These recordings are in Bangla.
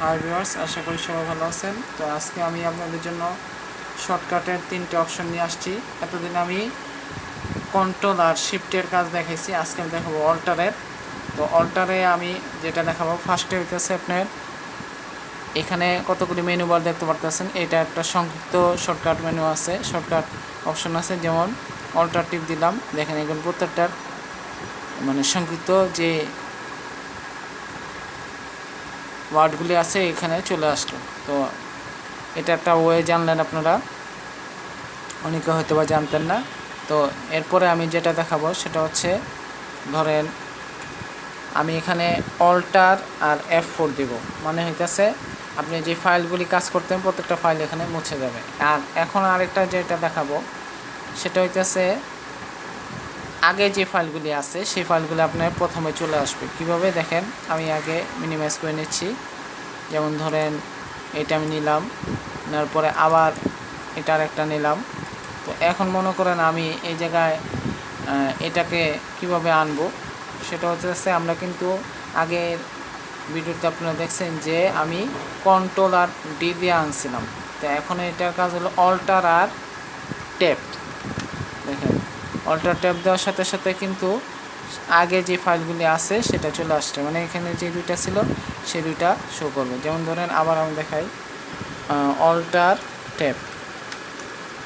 হাই ভিউয়ার্স, আশা করি সবাই ভালো আছেন। তো আজকে আমি আপনাদের জন্য শর্টকাটের 3টে অপশন নিয়ে আসছি। এতদিন আমি কন্ট্রোল আর শিফটের কাজ দেখাইছি, আজকে আমি দেখাবো অল্টারের। তো অল্টারে আমি যেটা দেখাবো, ফার্স্টে হইতেছে আপনার এখানে কতগুলি মেনু বার দেখতে পারতেছেন। এটা একটা সংক্ষিপ্ত শর্টকাট মেনু আছে, শর্টকাট অপশন আছে। যেমন অল্টার টিপ দিলাম, দেখেন এখন প্রত্যেকটার মানে সংক্ষিপ্ত যে ওয়ার্ডগুলি আছে এখানে চলে আসলো। তো এটা একটা ওয়ে জানলেন আপনারা, অনেকে হয়তো বা জানতেন না। তো এরপরে আমি যেটা দেখাবো সেটা হচ্ছে, ধরেন আমি এখানে অল্টার আর F4 দিব, মানে হইতেছে আপনি যে ফাইলগুলি কাজ করতেন প্রত্যেকটা ফাইল এখানে মুছে যাবে। আর এখন আরেকটা যেটা দেখাবো সেটা হইতেছে, আগে যে ফাইলগুলি আছে সেই ফাইলগুলি আপনার প্রথমে চলে আসবে। কিভাবে দেখেন, আমি আগে মিনিমাইজ করে নিচ্ছি। যেমন ধরেন এটা আমি নিলাম, নেওয়ার পরে আবার এটা আরেকটা নিলাম। তো এখন মনে করেন আমি এই জায়গায় এটাকে কিভাবে আনবো সেটা হচ্ছে, আমরা কিন্তু আগের ভিডিওতে আপনারা দেখছেন যে আমি কন্ট্রোল আর ডি দিয়ে আনছিলাম। তো এখন এটার কাজ হলো অল্টার আর ট্যাব। দেখেন অল্টার ট্যাব দেওয়ার সাথে সাথে কিন্তু আগে যে ফাইলগুলি আছে সেটা চলে আসছে, মানে এখানে যে দুইটা ছিল সেই দুইটা শো করবে। যেমন ধরেন আবার আমি দেখাই, অল্টার ট্যাব।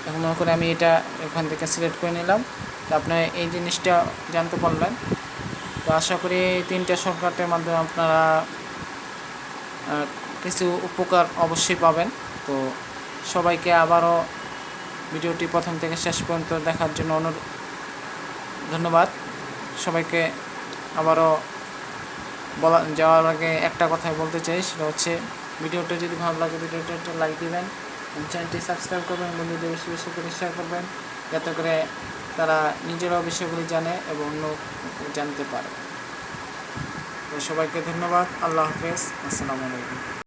এখন মনে করে আমি এটা এখান থেকে সিলেক্ট করে নিলাম। তো আপনারা এই জিনিসটা জানতে পারলেন। তো আশা করি এই 3টে শর্টকাটের মাধ্যমে আপনারা কিছু উপকার অবশ্যই পাবেন। তো সবাইকে আবারও ভিডিওটি প্রথম থেকে শেষ পর্যন্ত দেখার জন্য ধন্যবাদ। সবাইকে আবারও যাওয়ার আগে একটা কথাই বলতে চাই, সেটা হচ্ছে ভিডিওটা যদি ভালো লাগে ভিডিওটা একটা লাইক দিবেন, চ্যানেলটি সাবস্ক্রাইব করবেন, বন্ধুদের বেশি বেশি করে শেয়ার করবেন, যাতে করে তারা নিজেরাও বিষয়গুলি জানে এবং অন্য জানতে পারে। তো সবাইকে ধন্যবাদ। আল্লাহ হাফেজ, আসসালামু আলাইকুম।